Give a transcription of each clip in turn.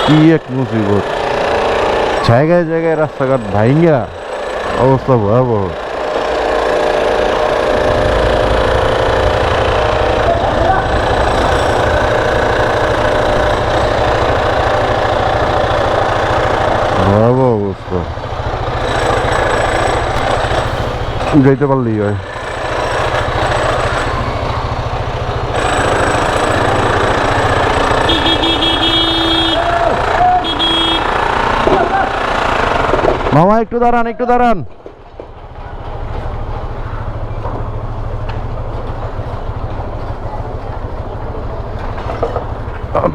কি এক মুসিবত, জায়গায় জায়গায় রাস্তাঘাট ভাইঙ্গা অবস্থা ভয়াবহ। ভয়াবহ অবস্থা, যাইতে পারলেই হয়। মামা একটু দাঁড়ান, একটু দাঁড়ান।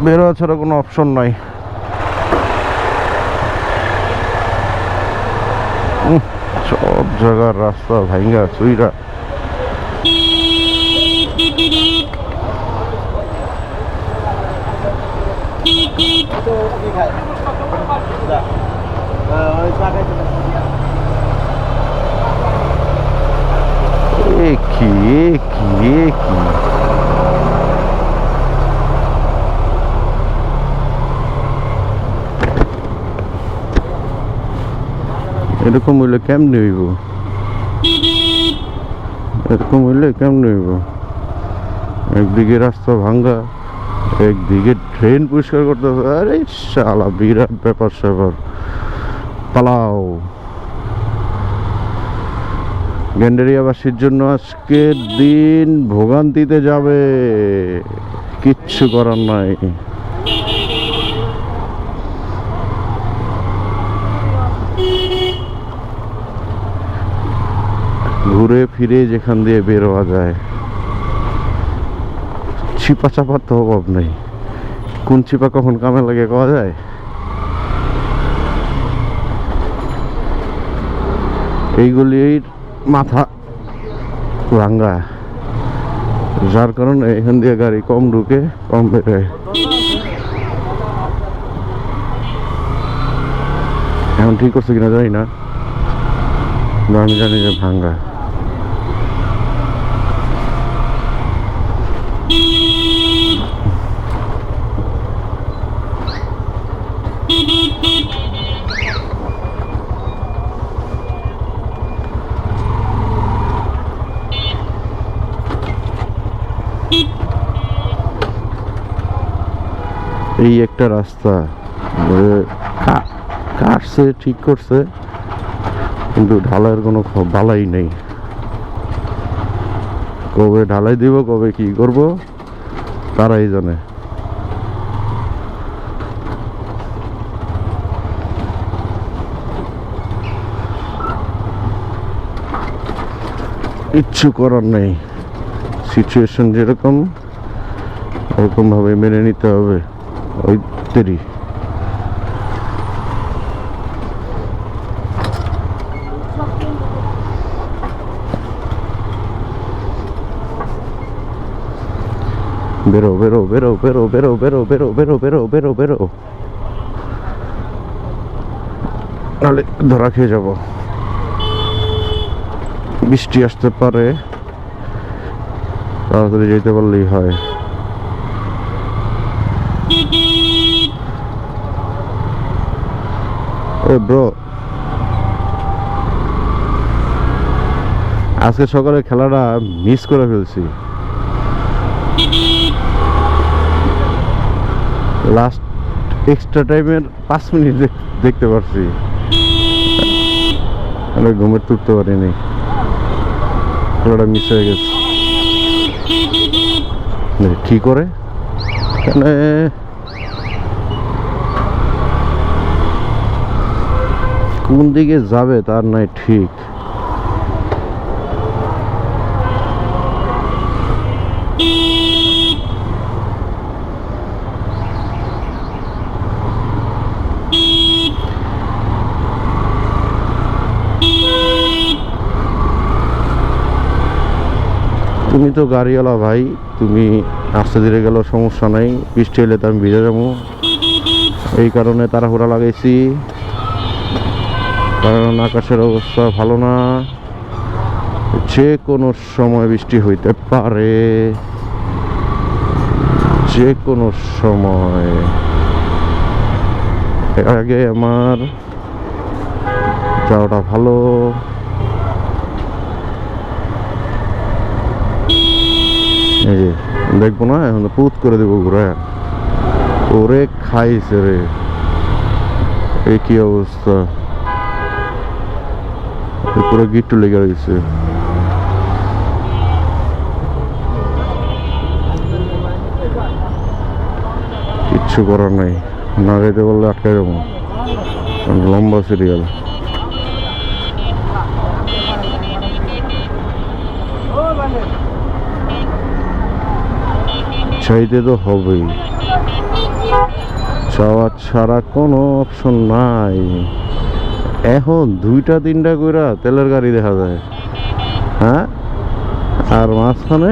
বের হওয়া ছাড়া কোনো অপশন নাই। সব জায়গার রাস্তা ভাঙ্গা চুইরা। কি এরকম হইলে কেমনে হইব? এরকম হইলে কেমনে হইব? একদিকে রাস্তা ভাঙ্গা, একদিকে ট্রেন পরিষ্কার করতেছে। আরে শালা বিরাট ব্যাপার স্যাপার। পালাও। গ্যান্ডারিয়াবাসীর জন্য আজকের দিন ভোগান্তিতে যাবে, কিচ্ছু করার নাই। ঘুরে ফিরে যেখান দিয়ে বের হওয়া যায়, চিপা চাপার তো অভাব নেই। কোন চিপা কখন কামে লাগে পাওয়া যায়? এইগুলির মাথা ভাঙ্গা, যার কারণে এখান দিয়ে গাড়ি কম ঢুকে কম বেরোয়। এখন ঠিক করছে কিনা জানি না, আমি জানি যে ভাঙ্গা। এই একটা রাস্তা কাটছে, ঠিক করছে, কিন্তু ঢালাইয়ের কোনো বালাই নেই। কবে ঢালাই দিব, কবে কি করব তারাই জানে। কিচ্ছু করার নেই, সিচুয়েশন যেরকম ওরকম ভাবে মেনে নিতে হবে। ওই তেরি বেরো বেরো বেরো বেরো বেরো বেরো বেরো বেরো বেরো বেরো বেরো, নাহলে ধরা খেয়ে যাব। বৃষ্টি আসতে পারে, তাড়াতাড়ি যেতে পারলেই হয়। ব্রো, আজকে সকালে খেলাটা মিস করে ফেলছি। লাস্ট এক্সট্রা টাইমের 5 মিনিট দেখতে পারছি, আমি ঘুমের তুলতে পারিনি, খেলাটা মিস হয়ে গেছে। কি করে কোন দিকে যাবে তার নাই ঠিক। তুমি তো গাড়িওয়ালা ভাই, তুমি আস্তে ধীরে গেলেও সমস্যা নাই, বৃষ্টি হলে তো আমি ভিজে যাবো, এই কারণে তাড়াহুড়া লাগাইছি। কারণ আকাশের অবস্থা ভালো না, যে কোনো সময় বৃষ্টি হইতে পারে, যে কোনো সময়। এর আগে আমার যাওয়াটা ভালো। এই যে দেখবো না, এখন পুত করে দেবো ঘুরে। ওরে খাইছে রে, এই কি অবস্থা, পুরো গিট্টু লেগে গেছে। কিচ্ছু করার নাই, না যেতে বললে আটকে যাবো, লম্বা সিরিয়াল। চাইতে তো হবেই, চাওয়া ছাড়া কোনো অপশন নাই। এখন 2-3টা কইরা তেলের গাড়ি দেখা যায়, হ্যাঁ, আর মাঝখানে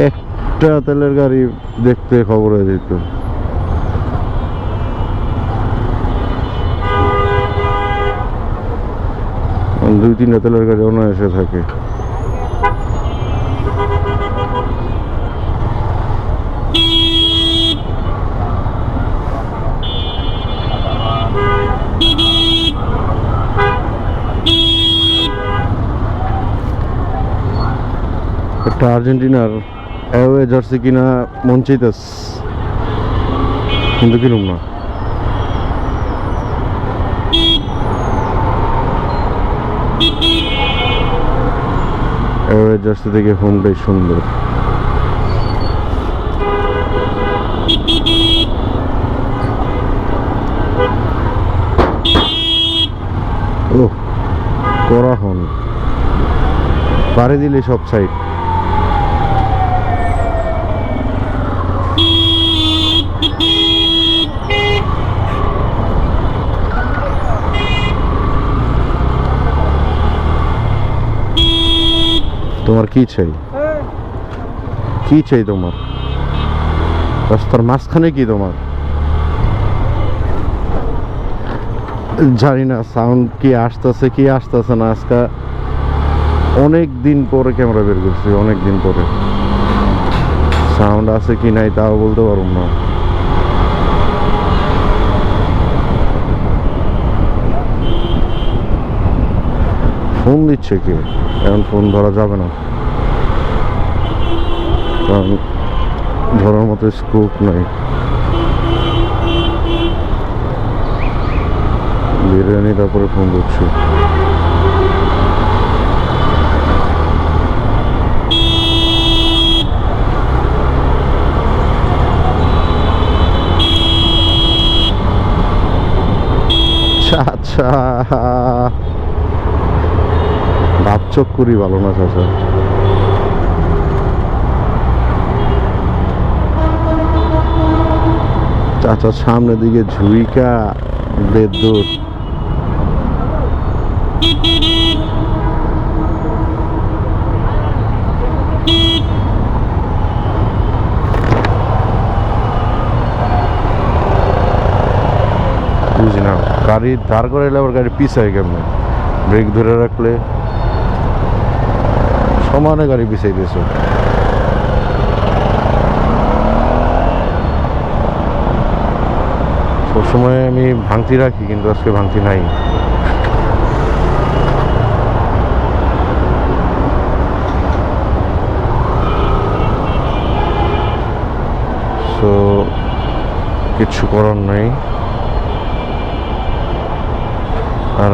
একটা তেলের গাড়ি দেখতে খবরে দিত। দুই তিনটা তেলের গাড়ি অনায়াসে থাকে। একটা আর্জেন্টিনার অ্যাওয়ে জার্সি কিনা মন চাইতেস, কিন্তু কিনুম না। অ্যাওয়ে জার্সি থেকে হোমটাই সুন্দর। ও করা হন পাড়ি দিলে সব সাইড। তোমার কি চাই, কি চাই তোমার? রাস্তার মাঝখানে কি তোমার? জানি না সাউন্ড কি আসতেছে কি আসতেছে না। আজকে অনেক দিন পরে ক্যামেরা বের করছি, অনেক দিন পরে। সাউন্ড আছে কি নাই তাও বলতে পারবো না। ফোন দিচ্ছে কে? এখন ফোন ধরা যাবে না, কারণ ধরার মতো স্কোপ নাই। বিরিয়ানি তারপরে ফোন করছি। আচ্ছা ভাব চোখ করি ভালো না চাচা। চাচার সামনের দিকে ঝুইকা বেদুর। বুঝি না, গাড়ি দাঁড় করে এলে আবার গাড়ি পিছায় কেমনে? ব্রেক ধরে রাখলে সমানে গাড়ি পিছাই দিয়েছে। সবসময় আমি ভাঙতি রাখি, কিন্তু আজকে ভাঙতি নাই। সো কিচ্ছু করার নাই। আর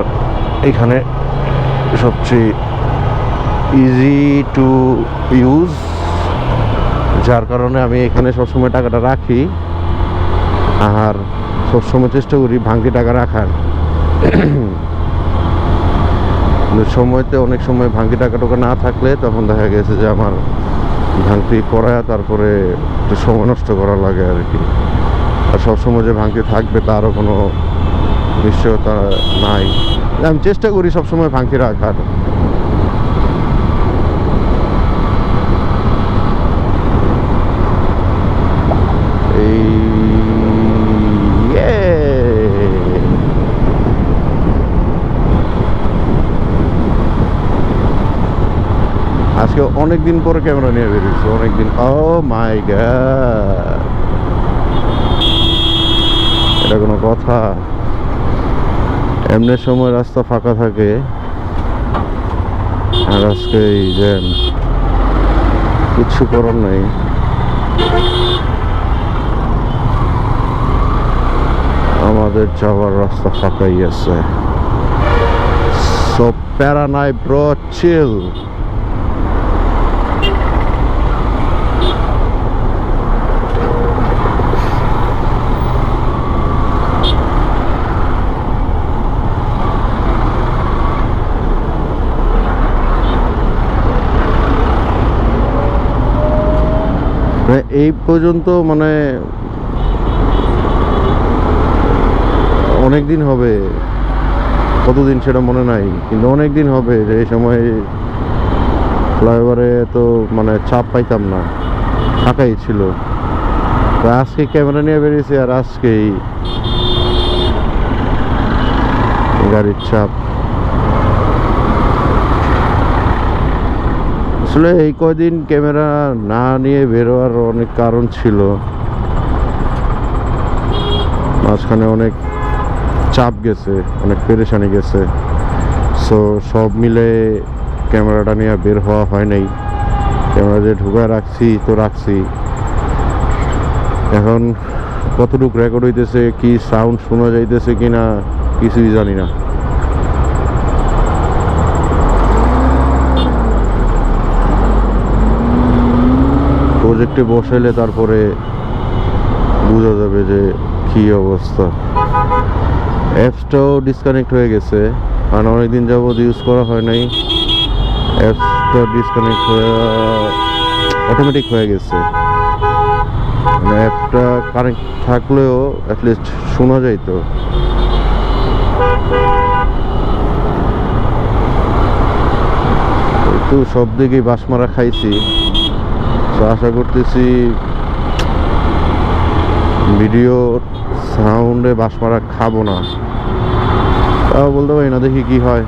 এখানে সবচেয়ে ইজি টু ইউজ, যার কারণে আমি এখানে সবসময় টাকাটা রাখি। আর সবসময় চেষ্টা করি ভাঙতি টাকা রাখার। সময়তে অনেক সময় ভাঙতি টাকা টোকা না থাকলে তখন দেখা গেছে যে আমার ভাঙতি করা তারপরে একটু সময় নষ্ট করা লাগে আর কি। আর সবসময় যে ভাঙতি থাকবে তারও কোনো নিশ্চয়তা নাই। আমি চেষ্টা করি সবসময় ভাঙতি রাখার। আজকে অনেকদিন পরে ক্যামেরা নিয়ে বেরিয়েছি, অনেকদিন। ও মাই গড, এটা কোনো কথা? এমনি সময় রাস্তা ফাঁকা থাকে, আর আজকে এই জ্যাম, কিচ্ছু করার নাই। আমাদের যাওয়ার রাস্তা ফাঁকাই আছে, সো প্যারা নাই ব্রো, চিল। এই পর্যন্ত মানে অনেক দিন হবে, কতদিন সেটা মনে নাই, কিন্তু অনেক দিন হবে যে এই সময় ফ্লাইওভারে তো মানে চাপ পাইতাম না, ফাঁকাই ছিল। তো আজকে ক্যামেরা নিয়ে বেরিয়েছি, আর আজকেই গাড়ির চাপ। আসলে এই কয়দিন ক্যামেরা না নিয়ে বেরোয়ার অনেক কারণ ছিল, মাঝখানে অনেক চাপ গেছে, অনেক পেরেশানি গেছে। সো সব মিলে ক্যামেরাটা নিয়ে বের হওয়া হয় নাই। ক্যামেরা যে ঢুকায় রাখছি তো রাখছি, এখন কতটুকু রেকর্ড হইতেছে, কি সাউন্ড শোনা যাইতেছে কিনা কিছুই জানি না। প্রজেক্টে বসাইলে তারপরে বোঝা যাবে যে কি অবস্থা। অ্যাপসটাও ডিসকানেক্ট হয়ে গেছে, কারণ অনেকদিন যাবত ইউজ করা হয় নাই। অ্যাপসটা ডিসকানেক্ট হয়ে অটোমেটিক হয়ে গেছে, মানে অ্যাপটা কানেক্ট থাকলেও অ্যাটলিস্ট শোনা যাইতো। একটু সব দিকেই বাস মারা খাইছি, তো আশা করতেছি ভিডিও সাউন্ডে বাস মারা খাবো না, তাও বলতে পারি না, দেখি কি হয়।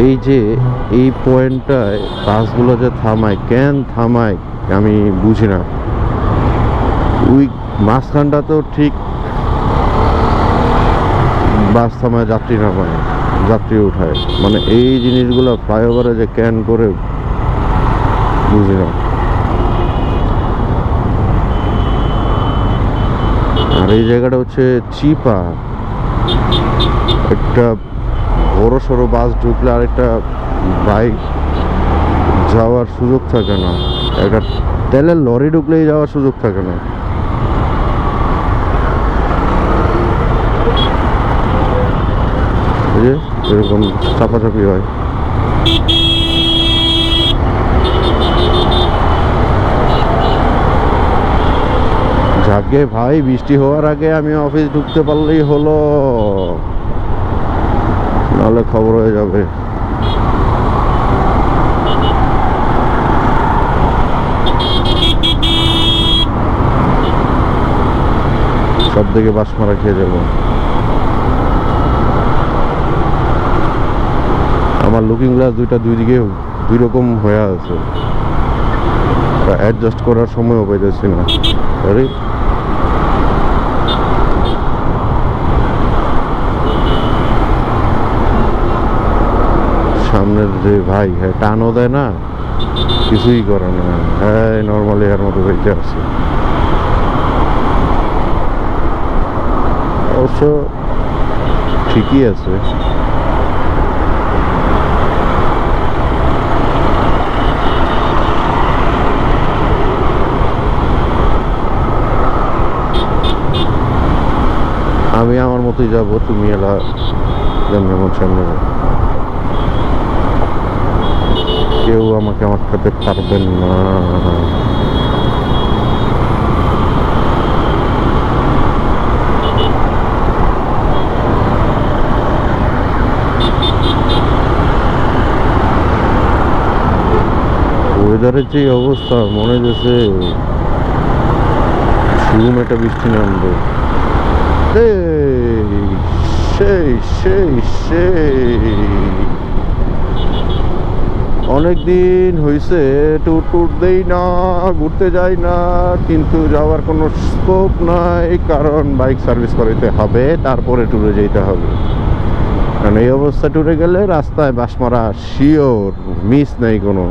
এই যে এই পয়েন্টটায় বাসগুলো যে থামায়, কেন থামায় আমি বুঝি না। ওই মাঝখানটা তো ঠিক বাস থামায়, যাত্রী নামায়, যাত্রী উঠায়, মানে এই জিনিসগুলো ফ্লাইওভারে যে কেন করে বুঝি না। আর এই জায়গাটা হচ্ছে চিপা, একটা বড় সড়ো বাস ঢুকলে আরেকটা বাইক যাওয়ার সুযোগ থাকে না, একটা তেলের লরি ঢুকলেই যাওয়ার সুযোগ থাকে না। এই যে এরকম চাপাচাপি হয়। যাকে ভাই, বৃষ্টি হওয়ার আগে আমি অফিস ঢুকতে পারলেই হলো, নাহলে খবর হয়ে যাবে। সব দিকে বাস মারা খেয়ে যাব। আমার লুকিং গ্লাস দুই দিকে দুই রকম হয়ে আছে, অ্যাডজাস্ট করার সময়ও পাইতেছি না। সরি, সামনের যে ভাই, হ্যাঁ টানও দেয় না, কিছুই করে না, হ্যাঁ নর্মালি এর মতো হইতে আছে। অবশ্য ঠিকই আছে। আমি আমার মতোই যাবো, তুমি এলা যেমন সামনে যাবো, কেউ আমাকে আটকাতে পারবেন না। ওয়েদারের যে অবস্থা মনে হচ্ছে শুরু একটা বৃষ্টি নামবে। সেই সেই সেই অনেকদিন হয়েছে ট্যুর ট্যুর দেই না, ঘুরতে যাই না, কিন্তু যাওয়ার কোনো স্কোপ নাই, কারণ বাইক সার্ভিস করাইতে হবে, তারপরে ট্যুরে যেতে হবে। কারণ এই অবস্থা ট্যুরে গেলে রাস্তায় বাস মারা শিওর, মিস নেই কোনো।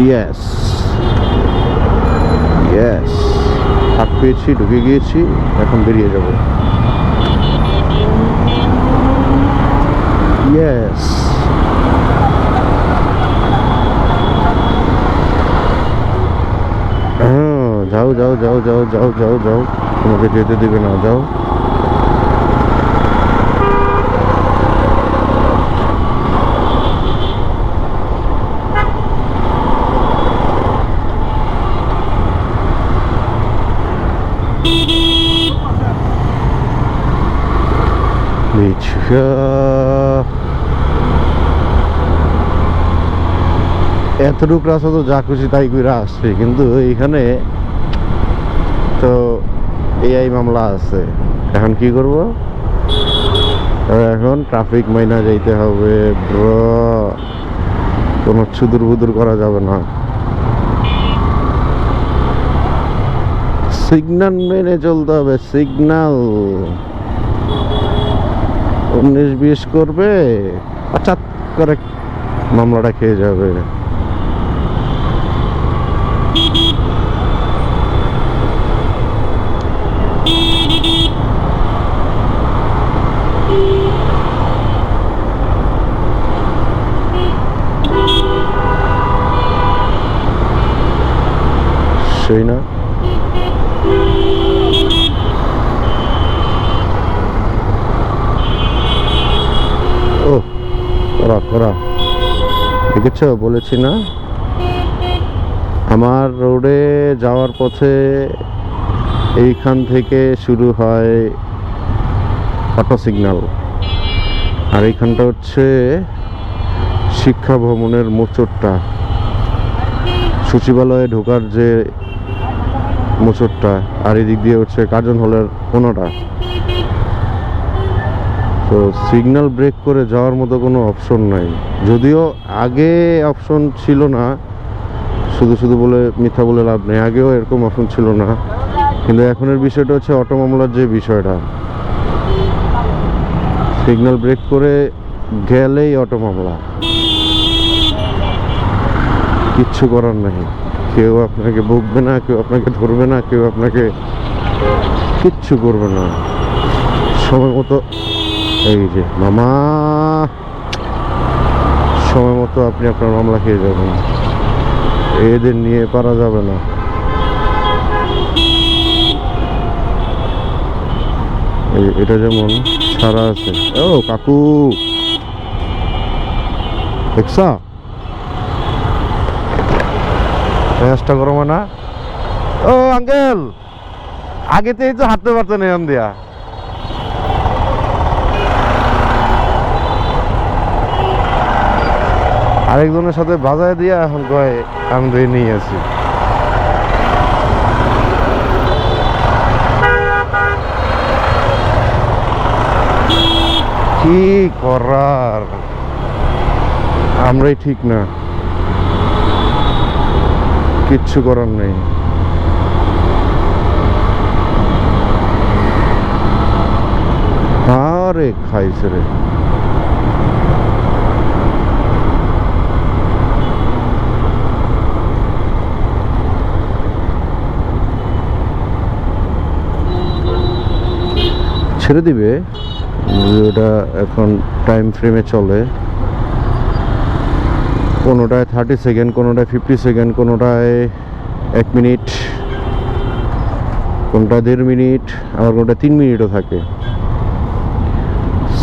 ইয়েস ইয়েস, হাত পেয়েছি, ঢুকে গিয়েছি, এখন বেরিয়ে যাব। ইয়েস, হ্যাঁ, যাও যাও যাও যাও যাও যাও যাও, তোমাকে যেতে দেবে না, যাও। এতটুক রাস্তা তো যা খুশি তাই করে আসছে, কিন্তু এইখানে তো এআই মামলা আছে। এখন কি করব? এখন ট্রাফিক মাইনা যাইতে হবে ব্রো, কোনো ছুদুর বুদুর করা যাবে না। সিগন্যাল মেনে চলতে হবে, সিগন্যাল। 19-20 করবে, হঠাৎ করে মামলাটা খেয়ে যাবে। সেই না, ও করা করা দেখেছ, বলেছি না। আমার রোডে যাওয়ার পথে এইখান থেকে শুরু হয় অটো সিগন্যাল, আর এইখানটা হচ্ছে শিক্ষা ভবনের মোচড়টা, সচিবালয়ে ঢোকার যে মোচড়টা, আর এদিক দিয়ে হচ্ছে কার্জন হলের কোনোটা। তো সিগন্যাল ব্রেক করে যাওয়ার মতো কোনো অপশন নাই, যদিও আগে অপশন ছিল না, শুধু শুধু বলে মিথ্যা বলে লাভ নেই, আগেও এরকম অপশন ছিল না। কিন্তু এখনের বিষয়টা হচ্ছে অটো মামলার যে বিষয়টা, সিগন্যাল ব্রেক করে গেলেই অটো মামলা, কিচ্ছু করার নাই। কেউ আপনাকে বকবে না, কেউ আপনাকে ধরবে না, কেউ আপনাকে কিচ্ছু করবে না। সময় মতো, এই যে মামা, সময় মতো আপনি আপনার মামলা খেয়ে যাবেন, এদের নিয়ে পারা যাবে না। এটা যেমন ছাড়া আছে। ও কাকু, দেখছা চেষ্টা করো না। ও আঙ্কেল, আগেতেই তো হাঁটতে পারতেন এখান দিয়া। আরেকজনের সাথে বাজায় দিয়া এখন কয় আমি তো নিয়ে আছি। কি করার, আমরাই ঠিক না, কিচ্ছু করার নেই। আরে খাইছে রে, ছেড়ে দিবে। ওটা এখন টাইম ফ্রেমে চলে, কোনোটায় 30 সেকেন্ড, কোনোটায় 50 সেকেন্ড, কোনোটায় 1 মিনিট, কোনটা 1.5 মিনিট, আবার কোনটা 3 মিনিটও থাকে।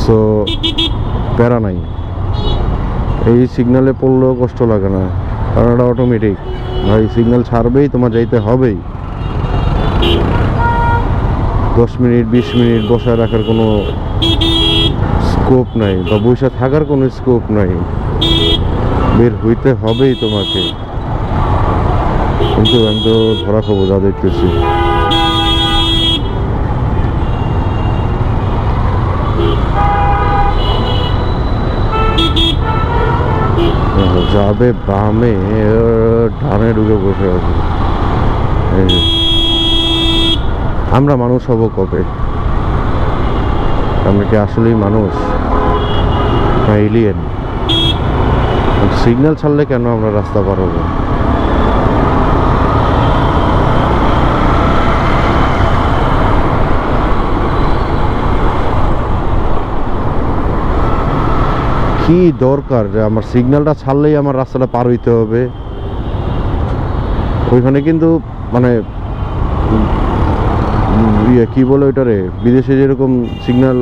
সো প্যারা নাই, এই সিগনালে পড়লেও কষ্ট লাগে না, কারণ এটা অটোমেটিক। ভাই সিগন্যাল ছাড়বেই, তোমার যাইতে হবেই। 10 মিনিট 20 মিনিট বসায় রাখার কোনো স্কোপ নাই বা বসে থাকার কোনো স্কোপ নাই, বের হইতে হবেই তোমাকে। কিন্তু আমি তো ধরা খাবো যা দেখতেছি। যাবে বামে, ডানে ঢুকে বসে আছে। এই যে, আমরা মানুষ হব কবে? আমরা কি আসলেই মানুষ না এলিয়েন? সিগন্যাল ছাড়লে কেন আমরা রাস্তা পার হবো? কি দরকার যে আমার সিগন্যালটা ছাড়লেই আমার রাস্তাটা পার হইতে হবে? ওইখানে কিন্তু মানে ইয়ে কি বলে ওইটারে, বিদেশে যেরকম সিগন্যাল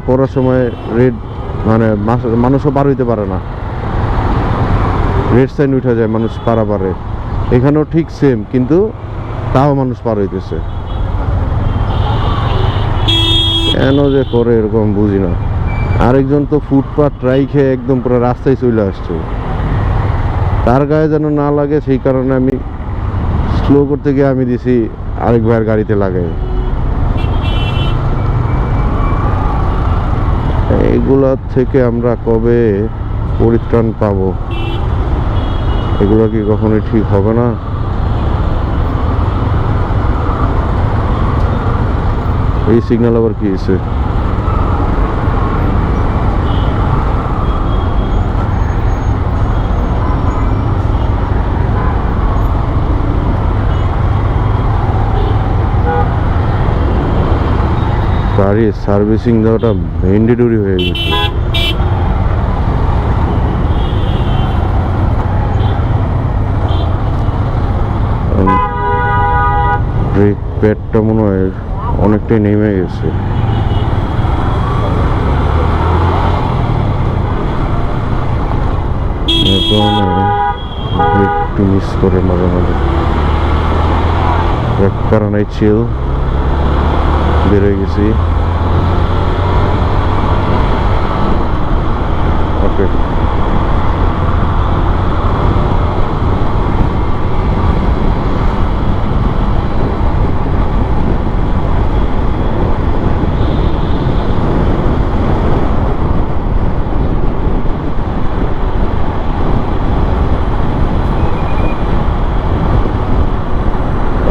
পড়ার সময় রেড, মানে মানুষও পার হইতে পারে না, রেড সাইন উঠে যায়, মানুষ পারে। এখানেও ঠিক সেম, কিন্তু তাও মানুষ পার হইতেছে। কেন যে করে এরকম বুঝি না। আরেকজন তো ফুটপাথ রাইখে একদম পুরো রাস্তায় চলে আসছে, তার গায়ে যেন না লাগে সেই কারণে আমি স্লো করতে গিয়ে আমি দিছি আরেক ভাইয়ের গাড়িতে লাগাই। এইগুলা থেকে আমরা কবে পরিত্রাণ পাবো? এগুলো কি কখনোই ঠিক হবে না? এই সিগন্যাল আবার কি হয়েছে? গাড়ি সার্ভিসিং দেওয়াটা ম্যান্ডেটরি হয়ে গেছে। ব্রেক প্যাডটা মনে হয় অনেকটাই নেমে গেছে। এর কারণে ব্রেক একটু মিস করে মাঝে মাঝে। ব্রেক কারণে চিল বেরোয় গেছি। ওকে,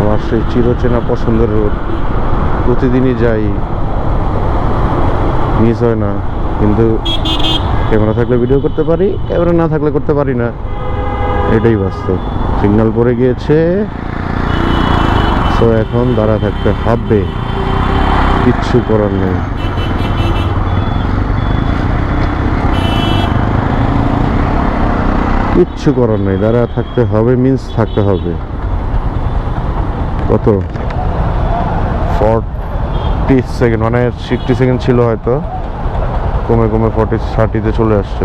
আমার সেই চিরচেনা পছন্দের রোড, প্রতিদিনই যাই, মিস হয় না। কিন্তু ক্যামেরা থাকলে ভিডিও করতে পারি, ক্যামেরা না থাকলে করতে পারি না, এটাই বাস্তব। সিগন্যাল পড়ে গিয়েছে, তো এখন দাঁড়া থাকতে হবে, কিচ্ছু করার নেই। কিচ্ছু করার নেই, দাঁড়া থাকতে হবে, মিন্স থাকতে হবে। কত 40 সেকেন্ড, মানে 60 সেকেন্ড ছিল হয়তো, কমে কমে 30-তে চলে আসছে।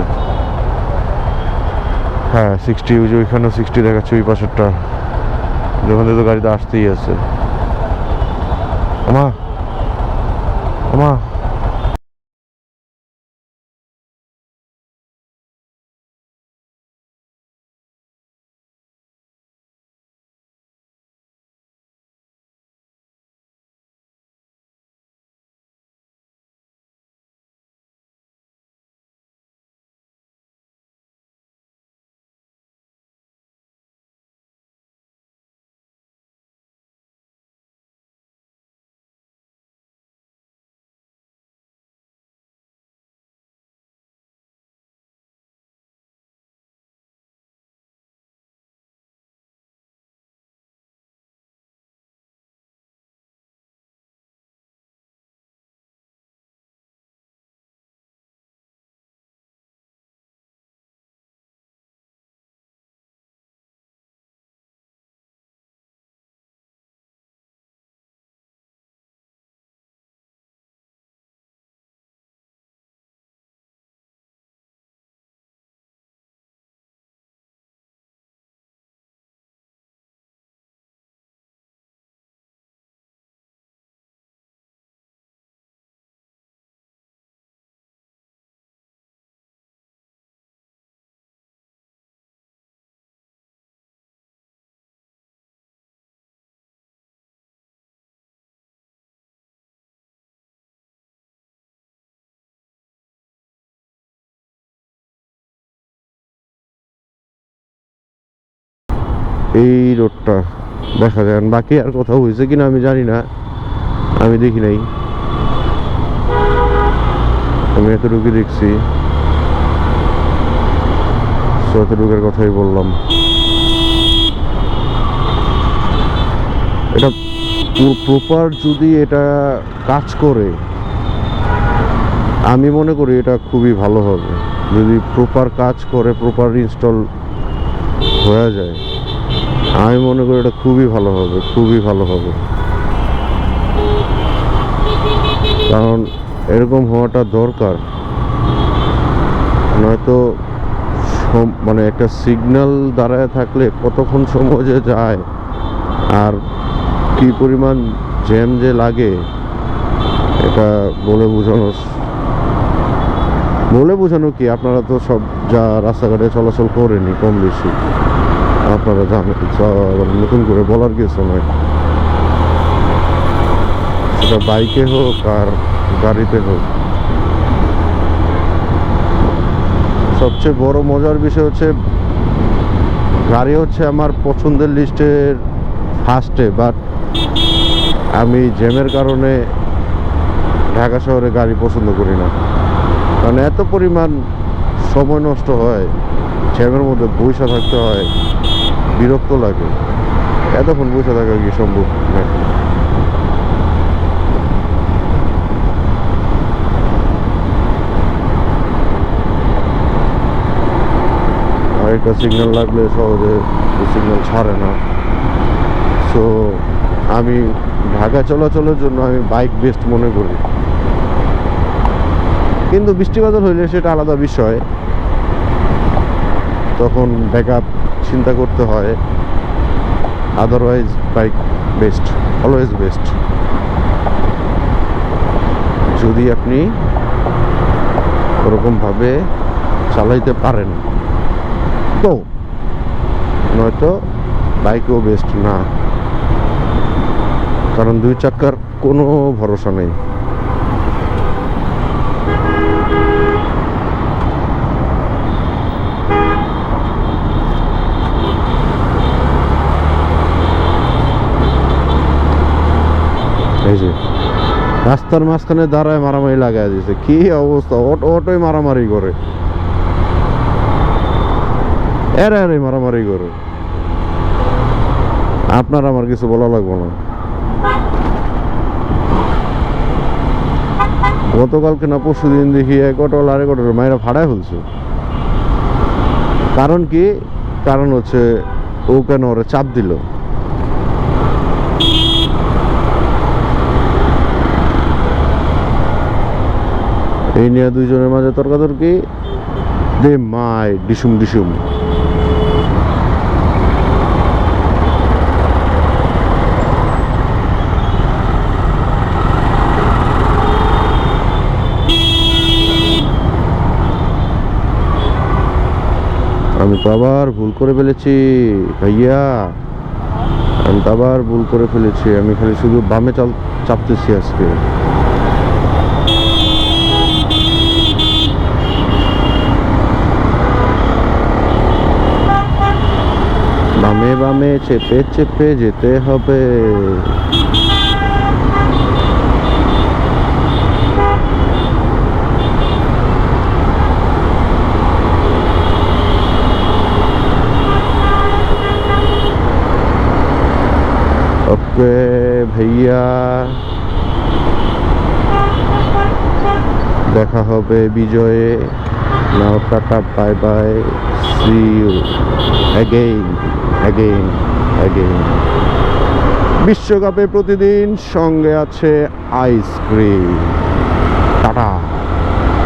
হ্যাঁ 60, ওই যে ওইখানেও 60 দেখাচ্ছে, ওই পাশেরটা যখন তো গাড়িতে আসতেই আছে। আমা আমা এই রোডটা দেখা যায়। বাকি আর কোথাও হয়েছে কিনা আমি জানি না, আমি দেখি নাই, আমি এতটুকু দেখছি, এতটুকুর কথাই বললাম। এটা প্রপার যদি এটা কাজ করে, আমি মনে করি এটা খুবই ভালো হবে। যদি প্রপার কাজ করে, প্রপার ইনস্টল হয়ে যায়, আমি মনে করি এটা খুবই ভালো হবে, খুবই ভালো হবে। কারণ এরকম হওয়াটা দরকার, নয়তো মানে একটা সিগন্যাল দাঁড়ায় থাকলে কতক্ষণ সময় যে যায় আর কি পরিমাণ জ্যাম যে লাগে, এটা বলে বোঝানো কি, আপনারা তো সব যা রাস্তাঘাটে চলাচল করেনি কম বেশি, আপনারা জানেন, নতুন করে বলার কিছু নয়। সেটা বাইকে হোক আর গাড়িতে হোক। সবচেয়ে বড় মজার বিষয় হচ্ছে, গাড়ি হচ্ছে আমার পছন্দের লিস্টের ফার্স্টে, বাট আমি জ্যামের কারণে ঢাকা শহরে গাড়ি পছন্দ করি না। কারণ এত পরিমাণ সময় নষ্ট হয়, জ্যামের মধ্যে বসে থাকতে হয়, বিরক্ত লাগে। এতক্ষণ বসে থাকা কি সম্ভব না। আরেকটা সিগন্যাল লাগলে সহজে সিগন্যাল ছাড়ে না। সো আমি ঢাকা চলাচলের জন্য আমি বাইক বেস্ট মনে করি। কিন্তু বৃষ্টিবাদল হইলে সেটা আলাদা বিষয়, তখন ব্যাকআপ চিন্তা করতে হয়। Otherwise bike best, always best, যদি আপনি ওরকমভাবে চালাইতে পারেন তো, নয়তো বাইকও বেস্ট না। কারণ দুই চাকার কোনো ভরসা নেই। এই যে রাস্তার মাঝখানে দাঁড়ায় মারামারি লাগাই দিয়েছে, কি অবস্থা! অটোই মারামারি করে, এরা মারামারি করে। আপনার আমার কিছু বলা লাগবে না। গতকালকে না পরশু দিন দেখি এক অটো আরেক অটোর মায়েরা ভাড়ায় ফেলছে। কারণ কি? কারণ হচ্ছে ও কেন ওরা চাপ দিল। এই নিয়ে দুইজনের মাঝে তর্কাতর্কি, দে মাই ডিসুম ডিসুম। আমি তো আবার ভুল করে ফেলেছি ভাইয়া, আমি তো আবার ভুল করে ফেলেছি। আমি খালি শুধু বামে চাপতেছি আজকে। বামে বামে চেপে চেপে যেতে হবে। ওকে ভাইয়া, দেখা হবে বিজয়ে। নাও tata, bye bye, see you again again again. বিশ্বকাপে প্রতিদিন সঙ্গে আছে আইসক্রিম। টাটা।